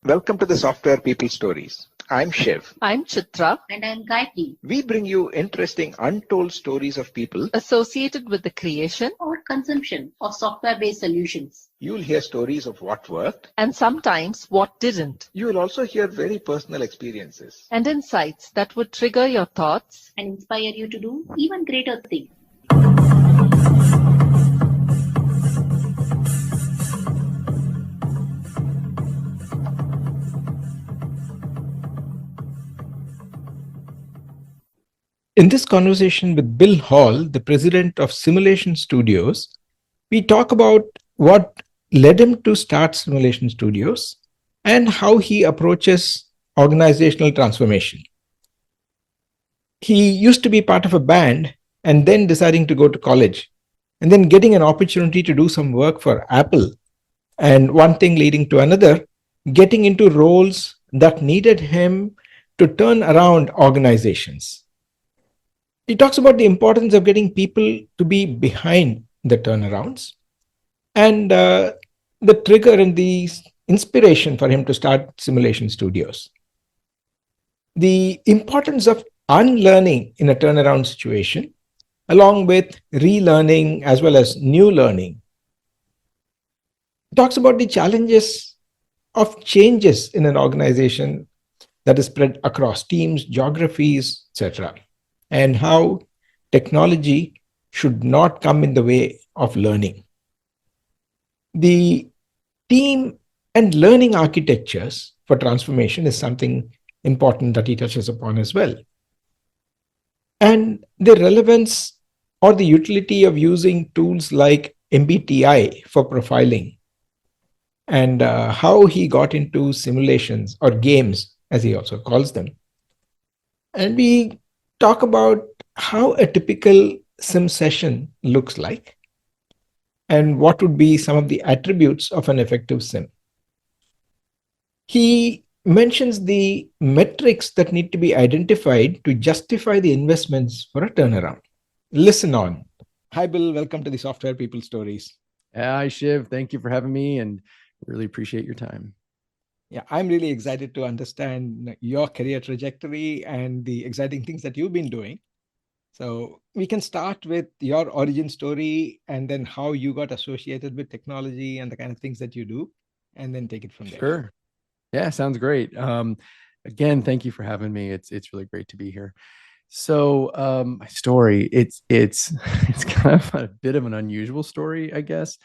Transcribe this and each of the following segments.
Welcome to the Software People Stories. I'm Shiv. I'm Chitra, And I'm Gayatri. We bring you interesting untold stories of people. associated with the creation Or consumption of software-based solutions. You'll hear stories of what worked. and sometimes what didn't, You will also hear very personal experiences. and insights that would trigger your thoughts. And inspire you to do even greater things. In this conversation with Bill Hall, the president of Simulation Studios, we talk about what led him to start Simulation Studios and how he approaches organizational transformation. He used to be part of a band and then deciding to go to college and then getting an opportunity to do some work for Apple, and one thing leading to another, getting into roles that needed him to turn around organizations. He talks about the importance of getting people to be behind the turnarounds and the trigger and the inspiration for him to start Simulation Studios. The importance of unlearning in a turnaround situation, along with relearning as well as new learning. He talks about the challenges of changes in an organization that is spread across teams, geographies, etc., and how technology should not come in the way of learning. The team and learning architectures for transformation is something important that he touches upon as well. And the relevance or the utility of using tools like MBTI for profiling, and how he got into simulations or games, as he also calls them. And we talk about how a typical sim session looks like and what would be some of the attributes of an effective sim. He mentions the metrics that need to be identified to justify the investments for a turnaround. Listen on. Hi, Bill. Welcome to the Software People Stories. Hi, Shiv. Thank you for having me and really appreciate your time. Yeah, I'm really excited to understand your career trajectory and the exciting things that you've been doing. So we can start with your origin story and then how you got associated with technology and the kind of things that you do, and then take it from there. Sure. Yeah, sounds great. Again, thank you for having me. It's really great to be here. So my story, it's kind of a bit of an unusual story, I guess.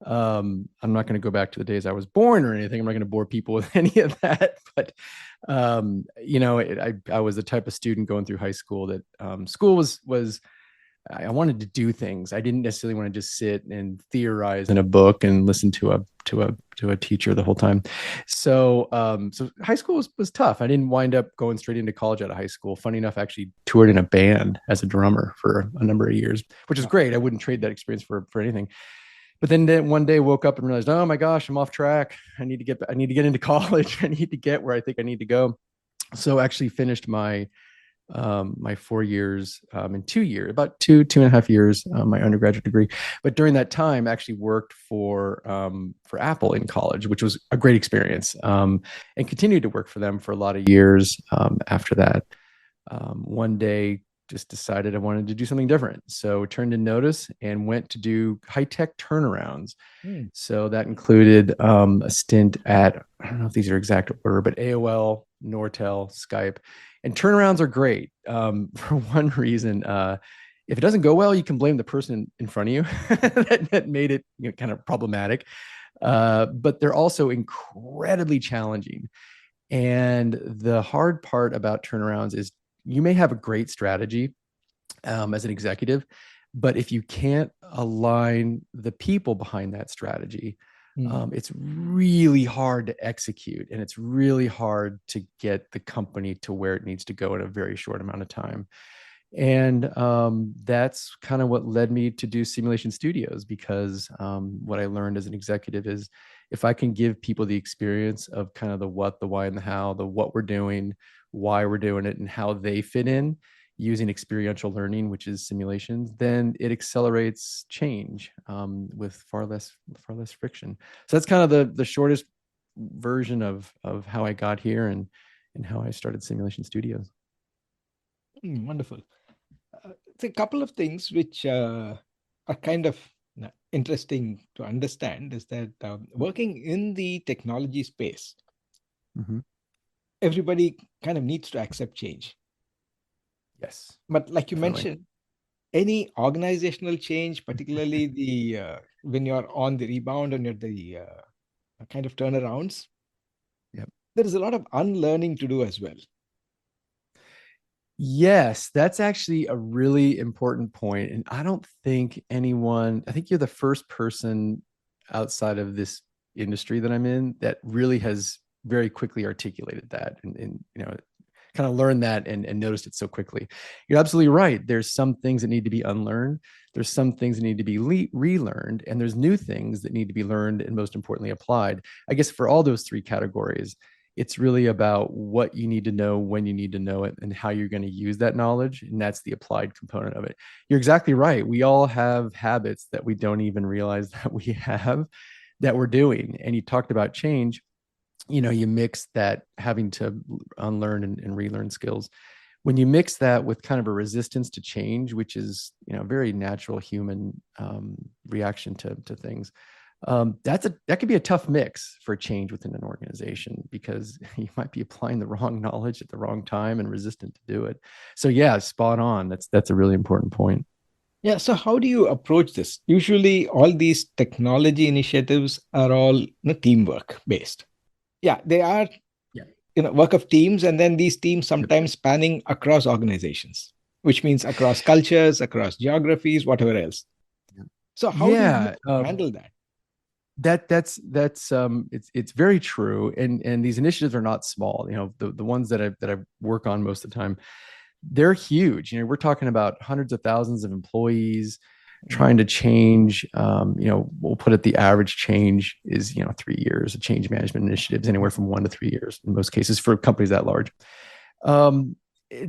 I'm not going to go back to the days I was born or anything. I'm not going to bore people with any of that. But I was the type of student going through high school that school was I wanted to do things. I didn't necessarily want to just sit and theorize in a book and listen to a teacher the whole time. So high school was tough. I didn't wind up going straight into college out of high school. Funny enough, I actually toured in a band as a drummer for a number of years, which is great. I wouldn't trade that experience for anything. But then one day woke up and realized, oh my gosh, I'm off track. I need to get into college. I need to get where I think I need to go. So actually finished my 4 years in 2 years, about two and a half years, my undergraduate degree. But during that time, I actually worked for Apple in college, which was a great experience, and continued to work for them for a lot of years after that. One day, just decided I wanted to do something different. So turned in notice and went to do high-tech turnarounds. So that included a stint at, I don't know if these are exact order, but AOL, Nortel, Skype. And turnarounds are great for one reason. If it doesn't go well, you can blame the person in front of you that made it kind of problematic. But they're also incredibly challenging. And the hard part about turnarounds is you may have a great strategy as an executive, but if you can't align the people behind that strategy, it's really hard to execute, and it's really hard to get the company to where it needs to go in a very short amount of time. And that's kind of what led me to do Simulation Studios, because what I learned as an executive is if I can give people the experience of kind of the what, the why, and the how, the what we're doing, why we're doing it, and how they fit in using experiential learning, which is simulations, then it accelerates change with far less friction. So that's kind of the shortest version of how I got here and how I started Simulation Studios. Wonderful. It's a couple of things which are kind of interesting to understand is that working in the technology space, everybody kind of needs to accept change. Yes. But like you Definitely. mentioned, any organizational change, particularly the when you're on the rebound and you're the kind of turnarounds, there is a lot of unlearning to do as well. Yes, that's actually a really important point. And I don't think I think you're the first person outside of this industry that I'm in that really has very quickly articulated that and kind of learned that and noticed it so quickly. You're absolutely right. There's some things that need to be unlearned. There's some things that need to be relearned, and there's new things that need to be learned and most importantly applied. I guess for all those three categories, it's really about what you need to know, when you need to know it, and how you're going to use that knowledge. And that's the applied component of it. You're exactly right. We all have habits that we don't even realize that we have that we're doing. And you talked about change. You mix that having to unlearn and relearn skills. When you mix that with kind of a resistance to change, which is, a very natural human reaction to things, that could be a tough mix for change within an organization because you might be applying the wrong knowledge at the wrong time and resistant to do it. So yeah, spot on. That's a really important point. Yeah. So how do you approach this? Usually all these technology initiatives are all teamwork based. Yeah, they are work of teams, and then these teams sometimes spanning across organizations, which means across cultures, across geographies, whatever else. So how do you handle that? It's very true, and these initiatives are not small. The ones that I work on most of the time, they're huge. We're talking about hundreds of thousands of employees trying to change. We'll put it, the average change is 3 years of change management initiatives, anywhere from 1 to 3 years in most cases for companies that large. And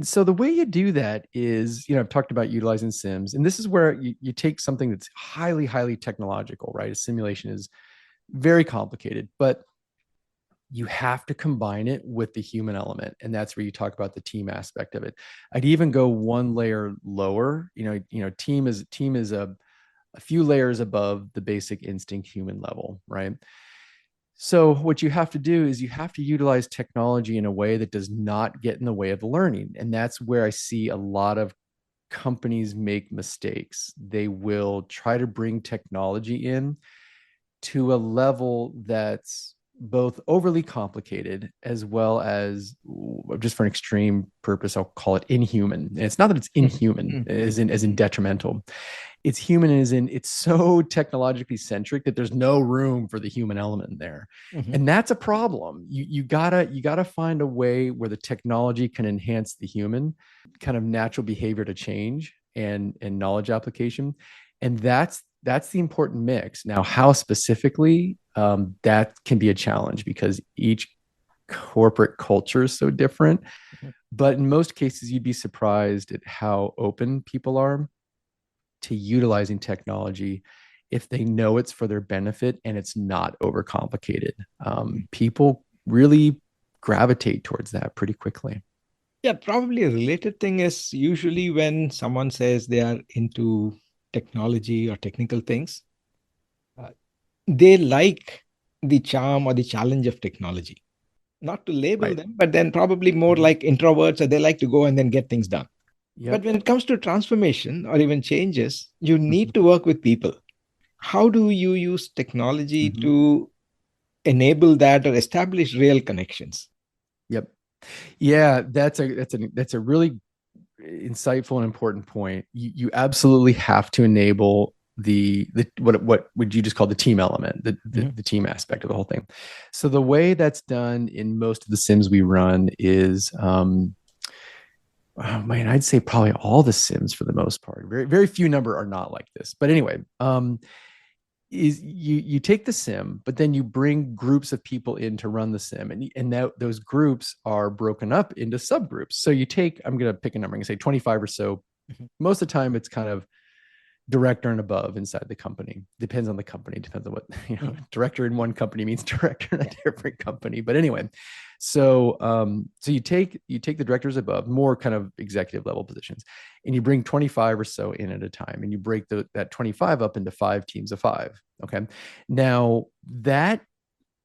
so the way you do that is, I've talked about utilizing sims, and this is where you take something that's highly, highly technological, right? A simulation is very complicated, but you have to combine it with the human element. And that's where you talk about the team aspect of it. I'd even go one layer lower. Team is a few layers above the basic instinct human level, right? So what you have to do is you have to utilize technology in a way that does not get in the way of the learning. And that's where I see a lot of companies make mistakes. They will try to bring technology in to a level that's both overly complicated as well as, just for an extreme purpose, I'll call it inhuman. And it's not that it's inhuman as in detrimental. It's human as in it's so technologically centric that there's no room for the human element there. And that's a problem. You gotta find a way where the technology can enhance the human kind of natural behavior to change and knowledge application. And that's the important mix. Now, how specifically, that can be a challenge because each corporate culture is so different. But in most cases, you'd be surprised at how open people are to utilizing technology if they know it's for their benefit and it's not overcomplicated. People really gravitate towards that pretty quickly. Yeah, probably a related thing is usually when someone says they are into technology or technical things, they like the charm or the challenge of technology. Not to label them, but then probably more like introverts, or they like to go and then get things done. But when it comes to transformation or even changes, you need to work with people. How do you use technology to enable that or establish real connections? Yeah, that's a really insightful and important point. You absolutely have to enable the what would you just call the team element, the team aspect of the whole thing. So the way that's done in most of the sims we run is I'd say probably all the sims for the most part. Very, very few number are not like this. But anyway, is you take the sim, but then you bring groups of people in to run the sim, and those groups are broken up into subgroups. So you take, I'm going to pick a number, I'm going to say 25 or so. Most of the time, it's kind of director and above inside the company. Depends on the company. Depends on what, director in one company means director in a different company. But anyway, so you take the directors above, more kind of executive level positions, and you bring 25 or so in at a time, and you break that 25 up into 5 teams of 5. Okay. Now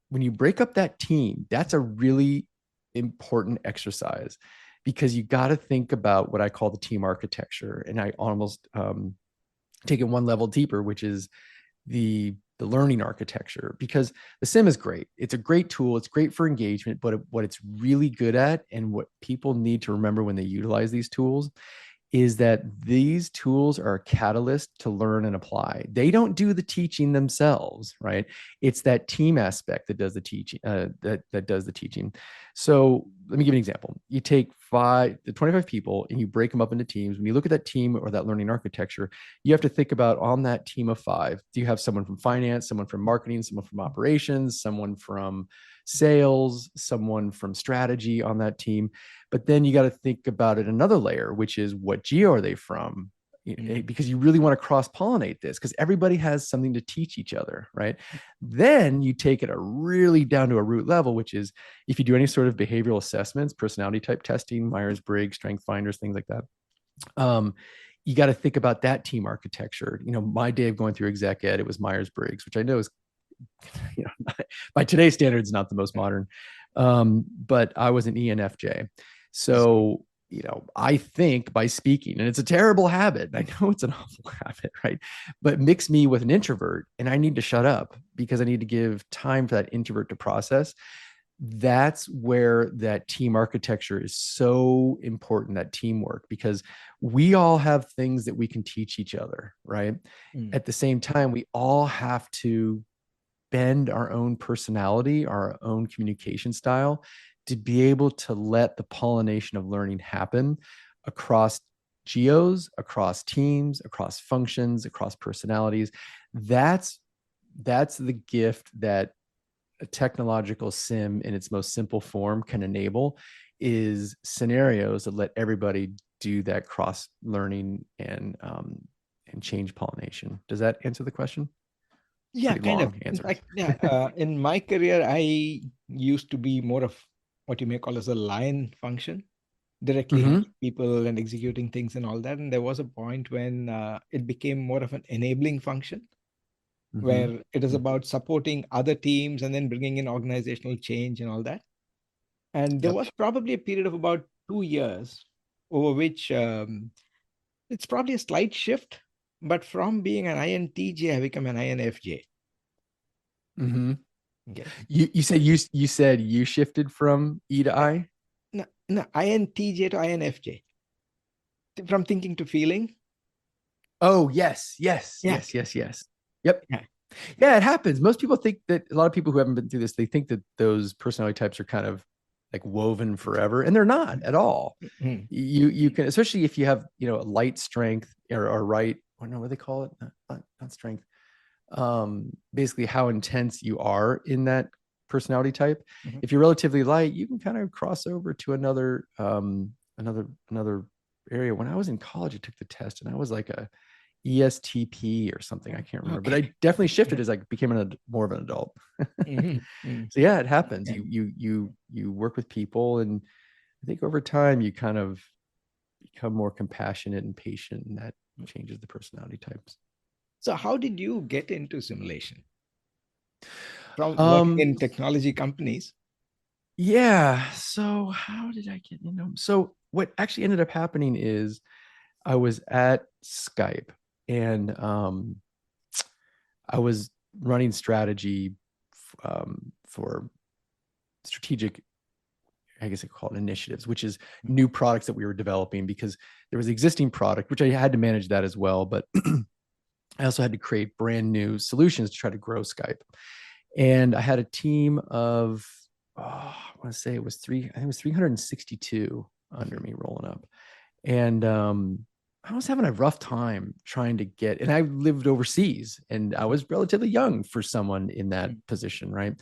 when you break up that team, that's a really important exercise, because you got to think about what I call the team architecture. And I almost take it one level deeper, which is the learning architecture, because the sim is great. It's a great tool. It's great for engagement, but what it's really good at, and what people need to remember when they utilize these tools, is that these tools are a catalyst to learn and apply. They don't do the teaching themselves, right? It's that team aspect that does the teaching. That does the teaching. So let me give you an example. You take the 25 people and you break them up into teams. When you look at that team or that learning architecture, you have to think about, on that team of 5, do you have someone from finance, someone from marketing, someone from operations, someone from sales, someone from strategy on that team? But then you got to think about it another layer, which is, what geo are they from? Because you really want to cross-pollinate this, because everybody has something to teach each other, right? Then you take it really down to a root level, which is, if you do any sort of behavioral assessments, personality type testing, Myers-Briggs, strength finders, things like that, you got to think about that team architecture. My day of going through exec ed, it was Myers-Briggs, which I know is, by today's standards, not the most modern. But I was an ENFJ. So, I think by speaking, and it's a terrible habit. I know it's an awful habit, right? But mix me with an introvert, and I need to shut up because I need to give time for that introvert to process. That's where that team architecture is so important, that teamwork, because we all have things that we can teach each other, right? At the same time, we all have to bend our own personality, our own communication style, to be able to let the pollination of learning happen across geos, across teams, across functions, across personalities. That's the gift that a technological sim in its most simple form can enable, is scenarios that let everybody do that cross learning and change pollination. Does that answer the question? Yeah, Pretty kind long of. answer. In my career, I used to be more of what you may call as a lion function, directly handling people and executing things and all that. And there was a point when it became more of an enabling function, where it is about supporting other teams and then bringing in organizational change and all that. And there was probably a period of about 2 years over which it's probably a slight shift, but from being an INTJ, I become an INFJ. Okay. You said you shifted from E to I? No, INTJ to INFJ. From thinking to feeling. Oh, yes. Yep. Yeah, it happens. Most people think that, a lot of people who haven't been through this, they think that those personality types are kind of like woven forever, and they're not at all. You can, especially if you have, a light strength or right, or no, what do they call it? Not strength. Basically how intense you are in that personality type. If you're relatively light, you can kind of cross over to another area. When I was in college, I took the test and I was like a ESTP or something. I can't remember, but I definitely shifted as I became more of an adult. So yeah, it happens. You work with people, and I think over time you kind of become more compassionate and patient, and that changes the personality types. So how did you get into simulation? From working in technology companies? Yeah. So how did I get into them? So what actually ended up happening is I was at Skype, and I was running strategy for strategic, I guess I call it initiatives, which is new products that we were developing, because there was existing product, which I had to manage that as well. But I also had to create brand new solutions to try to grow Skype. And I had a team of, I want to say it was 362 under me rolling up. And I was having a rough time trying to get, and I lived overseas, and I was relatively young for someone in that position, right?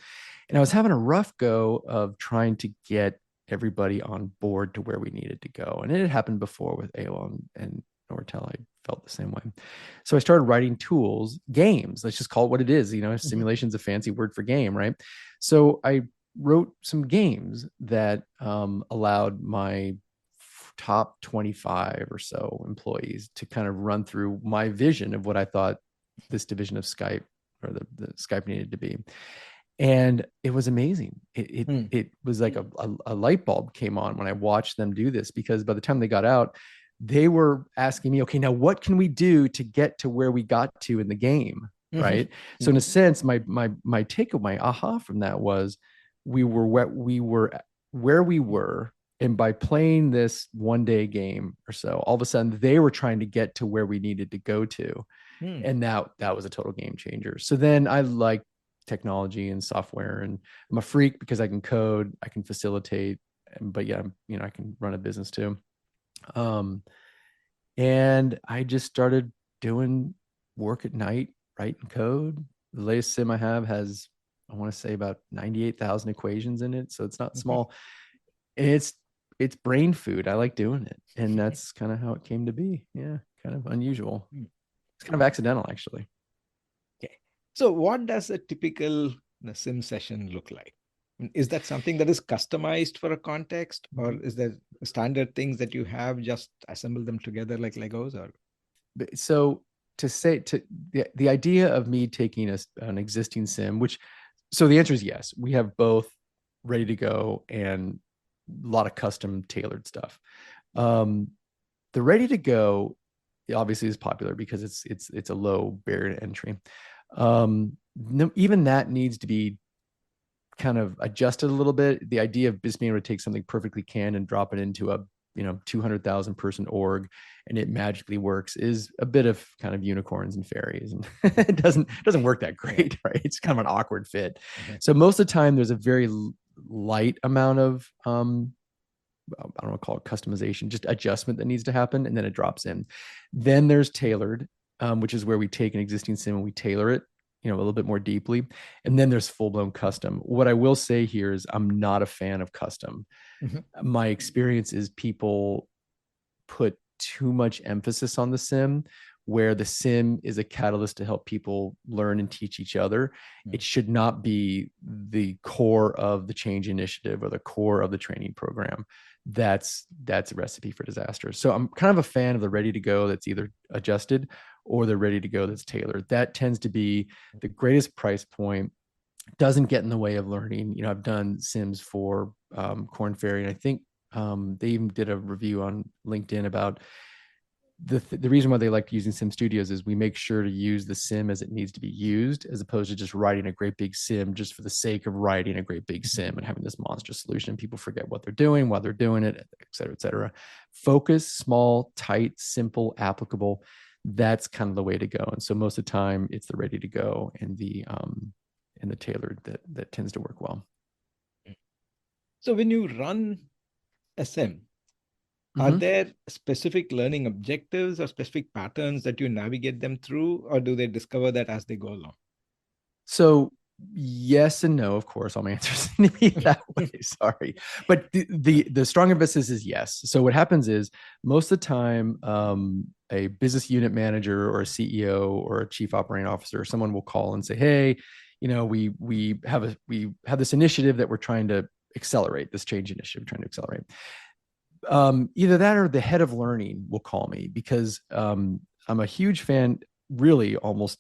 And I was having a rough go of trying to get everybody on board to where we needed to go. And it had happened before with AOL and nor tell I felt the same way. So I started writing tools, games. Let's just call it what it is. Simulation's a fancy word for game, right? So I wrote some games that allowed my top 25 or so employees to kind of run through my vision of what I thought this division of Skype or the Skype needed to be. And it was amazing. It was like a light bulb came on when I watched them do this, because by the time they got out, they were asking me, okay, now what can we do to get to where we got to in the game? Right. So in a sense, my takeaway, my aha from that was we were where we were. And by playing this one day game or so, all of a sudden they were trying to get to where we needed to go to. And that was a total game changer. So then I like technology and software, and I'm a freak because I can code, I can facilitate, but yeah, I can run a business too. And I just started doing work at night, writing code. The latest sim I have has, I want to say, about 98,000 equations in it. So it's not small. And it's brain food. I like doing it. And that's kind of how it came to be. Yeah. Kind of unusual. It's kind of accidental, actually. Okay. So what does a typical sim session look like? Is that something that is customized for a context, or is there standard things that you have, just assemble them together like Legos? Or so the idea of me taking an existing sim, so the answer is yes. We have both ready to go and a lot of custom tailored stuff. The ready to go obviously is popular because it's a low barrier to entry. Even that needs to be kind of adjusted a little bit. The idea of just being able to take something perfectly canned and drop it into a 200,000 person org and it magically works is a bit of kind of unicorns and fairies, and it doesn't work that great, right? It's kind of an awkward fit. So most of the time there's a very light amount of I don't want to call it customization, just adjustment that needs to happen, and then it drops in. Then there's tailored, which is where we take an existing sim and we tailor it a little bit more deeply. And then there's full-blown custom. What I will say here is I'm not a fan of custom. My experience is people put too much emphasis on the sim, where the sim is a catalyst to help people learn and teach each other. It should not be the core of the change initiative or the core of the training program. That's a recipe for disaster. So I'm kind of a fan of the ready to go that's either adjusted or the ready to go that's tailored. That tends to be the greatest price point, doesn't get in the way of learning. I've done sims for Corn Ferry, and I think they even did a review on LinkedIn about the reason why they like using sim studios is we make sure to use the sim as it needs to be used, as opposed to just writing a great big sim just for the sake of writing a great big sim and having this monster solution. People forget what they're doing, why they're doing it, et cetera, et cetera. Focus, small, tight, simple, applicable. That's kind of the way to go. And so most of the time it's the ready to go and the tailored that tends to work well. So when you run a sim, are there specific learning objectives or specific patterns that you navigate them through, or do they discover that as they go along? So yes and no, of course. All my answers need to be that way. Sorry. But the strong emphasis is yes. So what happens is most of the time, a business unit manager or a CEO or a chief operating officer, or someone will call and say, hey, we have this initiative that we're trying to accelerate, this change initiative, trying to accelerate. Either that or the head of learning will call me, because I'm a huge fan, really I almost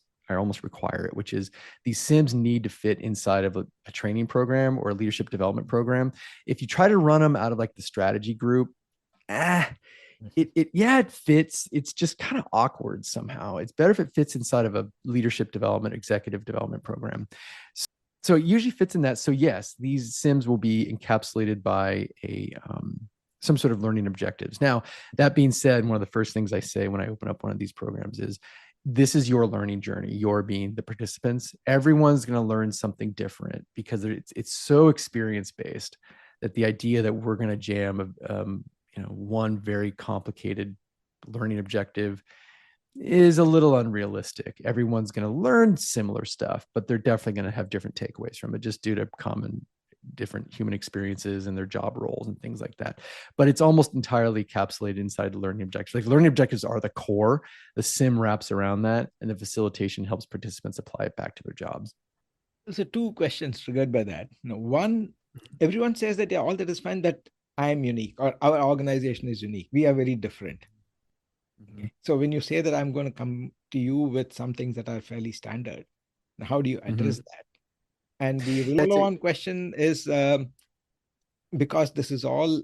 require it, which is these sims need to fit inside of a training program or a leadership development program. If you try to run them out of like the strategy group, it fits. It's just kind of awkward somehow. It's better if it fits inside of a leadership development, executive development program. So it usually fits in that. So yes, these sims will be encapsulated by some sort of learning objectives. Now, that being said, one of the first things I say when I open up one of these programs is, this is your learning journey. You're being the participants. Everyone's going to learn something different, because it's so experience-based that the idea that we're going to jam one very complicated learning objective is a little unrealistic. Everyone's going to learn similar stuff, but they're definitely going to have different takeaways from it, just due to common different human experiences and their job roles and things like that. But it's almost entirely encapsulated inside the learning objectives. Like learning objectives are the core, the sim wraps around that, and the facilitation helps participants apply it back to their jobs. So two questions triggered by that. One, everyone says that all that is fine, that I am unique or our organization is unique. We are very different. Okay. So when you say that I'm going to come to you with some things that are fairly standard, how do you address that? And the follow-on question is, because this is all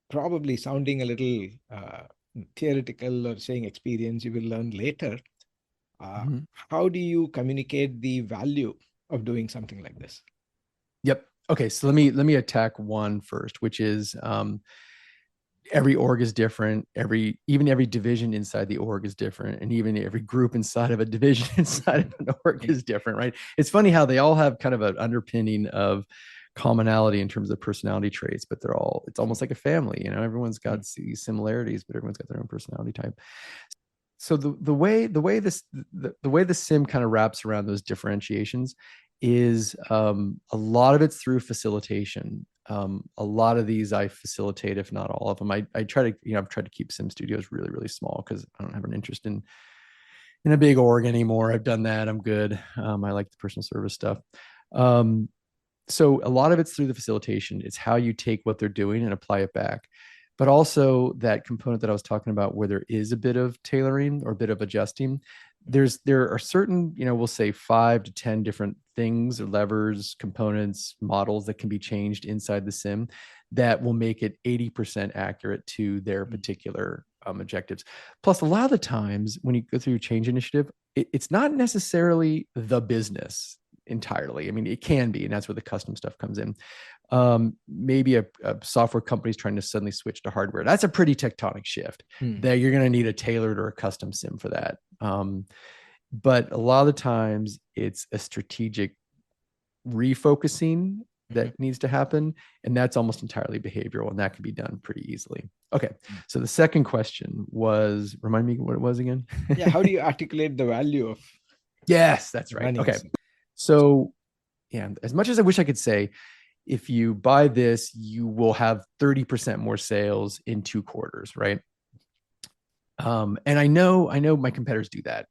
probably sounding a little theoretical or saying experience you will learn later, how do you communicate the value of doing something like this? Yep. Okay. So let me attack one first, which is every org is different. Even every division inside the org is different. And even every group inside of a division inside of an org is different, right? It's funny how they all have kind of an underpinning of commonality in terms of personality traits, but it's almost like a family, everyone's got these similarities, but everyone's got their own personality type. So the way the sim kind of wraps around those differentiations is a lot of it's through facilitation. A lot of these I facilitate, if not all of them. I try to, I've tried to keep sim studios really, really small because I don't have an interest in a big org anymore. I've done that. I'm good. I like the personal service stuff. So a lot of it's through the facilitation. It's how you take what they're doing and apply it back. But also that component that I was talking about where there is a bit of tailoring or a bit of adjusting, there are certain, we'll say 5 to 10 different things or levers, components, models that can be changed inside the sim that will make it 80% accurate to their particular objectives. Plus, a lot of the times when you go through change initiative, it's not necessarily the business entirely. I mean, it can be, and that's where the custom stuff comes in. Maybe a software company is trying to suddenly switch to hardware. That's a pretty tectonic shift that you're going to need a tailored or a custom sim for that. But a lot of the times it's a strategic refocusing that needs to happen. And that's almost entirely behavioral, and that can be done pretty easily. Okay. So the second question was, remind me what it was again? Yeah. How do you articulate the value of? Yes, that's right. Okay. So yeah, as much as I wish I could say, if you buy this, you will have 30% more sales in 2 quarters, right? And I know my competitors do that.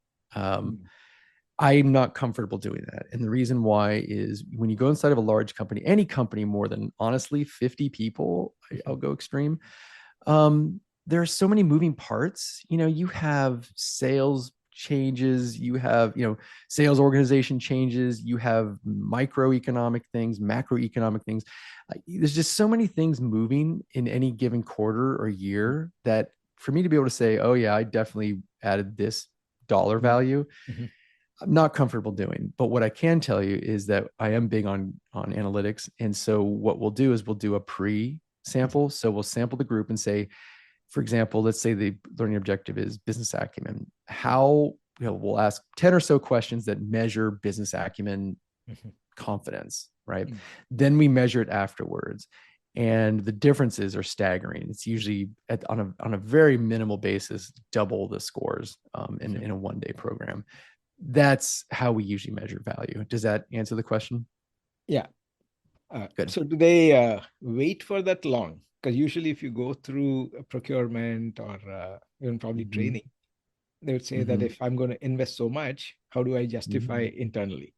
I'm not comfortable doing that. And the reason why is when you go inside of a large company, any company more than honestly 50 people, I'll go extreme. There are so many moving parts. You have sales changes, you have, sales organization changes, you have microeconomic things, macroeconomic things. There's just so many things moving in any given quarter or year that for me to be able to say, oh yeah, I definitely added this dollar value, I'm not comfortable doing. But what I can tell you is that I am big on analytics. And so what we'll do is we'll do a pre-sample. So we'll sample the group and say, for example, let's say the learning objective is business acumen. How, we'll ask 10 or so questions that measure business acumen confidence, right? Then we measure it afterwards. And the differences are staggering. It's usually on a very minimal basis, double the scores in a one-day program. That's how we usually measure value. Does that answer the question? Yeah. Good. So do they wait for that long? Because usually if you go through a procurement or even probably training, they would say that if I'm going to invest so much, how do I justify internally?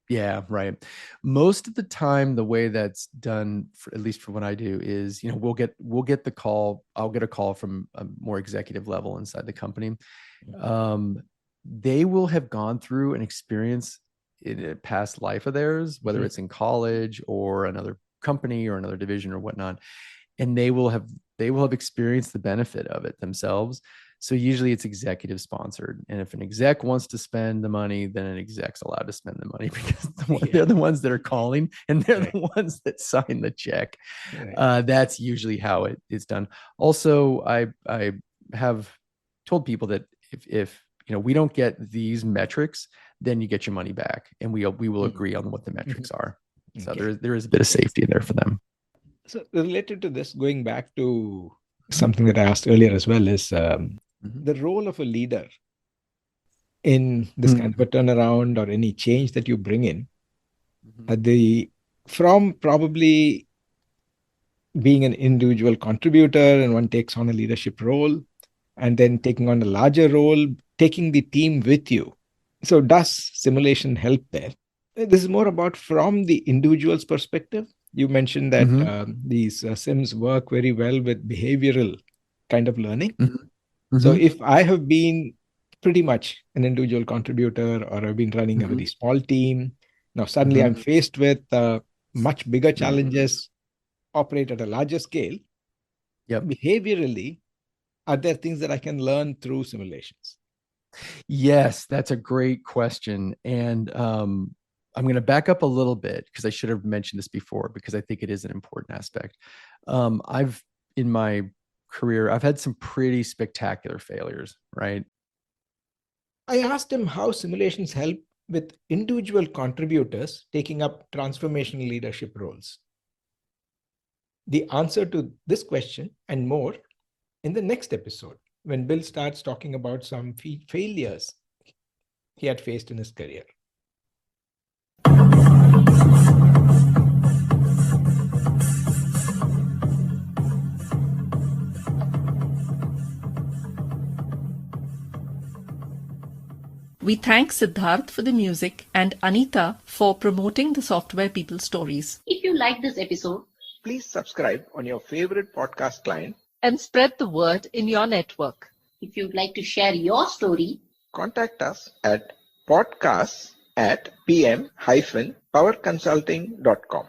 Yeah, right. Most of the time, the way that's done, at least for what I do, is we'll get the call. I'll get a call from a more executive level inside the company. They will have gone through an experience in a past life of theirs, whether it's in college or another company or another division or whatnot, and they will have experienced the benefit of it themselves. So usually it's executive sponsored. And if an exec wants to spend the money, then an exec's allowed to spend the money because they're the ones that are calling and they're the ones that sign the check. That's usually how it is done. Also, I have told people that if we don't get these metrics, then you get your money back, and we will agree on what the metrics are. So there is a bit of safety there for them. So related to this, going back to something that I asked earlier as well, is the role of a leader in this kind of a turnaround or any change that you bring in. The from probably being an individual contributor and one takes on a leadership role and then taking on a larger role, taking the team with you. So does simulation help there? This is more about from the individual's perspective. You mentioned that these sims work very well with behavioral kind of learning. So if I have been pretty much an individual contributor or I've been running a very small team, now suddenly I'm faced with much bigger challenges, operate at a larger scale. Behaviorally, are there things that I can learn through simulations? Yes, that's a great question. And I'm going to back up a little bit because I should have mentioned this before because I think it is an important aspect. In my career, I've had some pretty spectacular failures, right? I asked him how simulations help with individual contributors taking up transformational leadership roles. The answer to this question and more in the next episode, when Bill starts talking about some failures he had faced in his career. We thank Siddharth for the music and Anita for promoting the Software People Stories. If you like this episode, Please subscribe on your favorite podcast client. And spread the word in your network. if you'd like to share your story, Contact us at podcasts@pm-powerconsulting.com.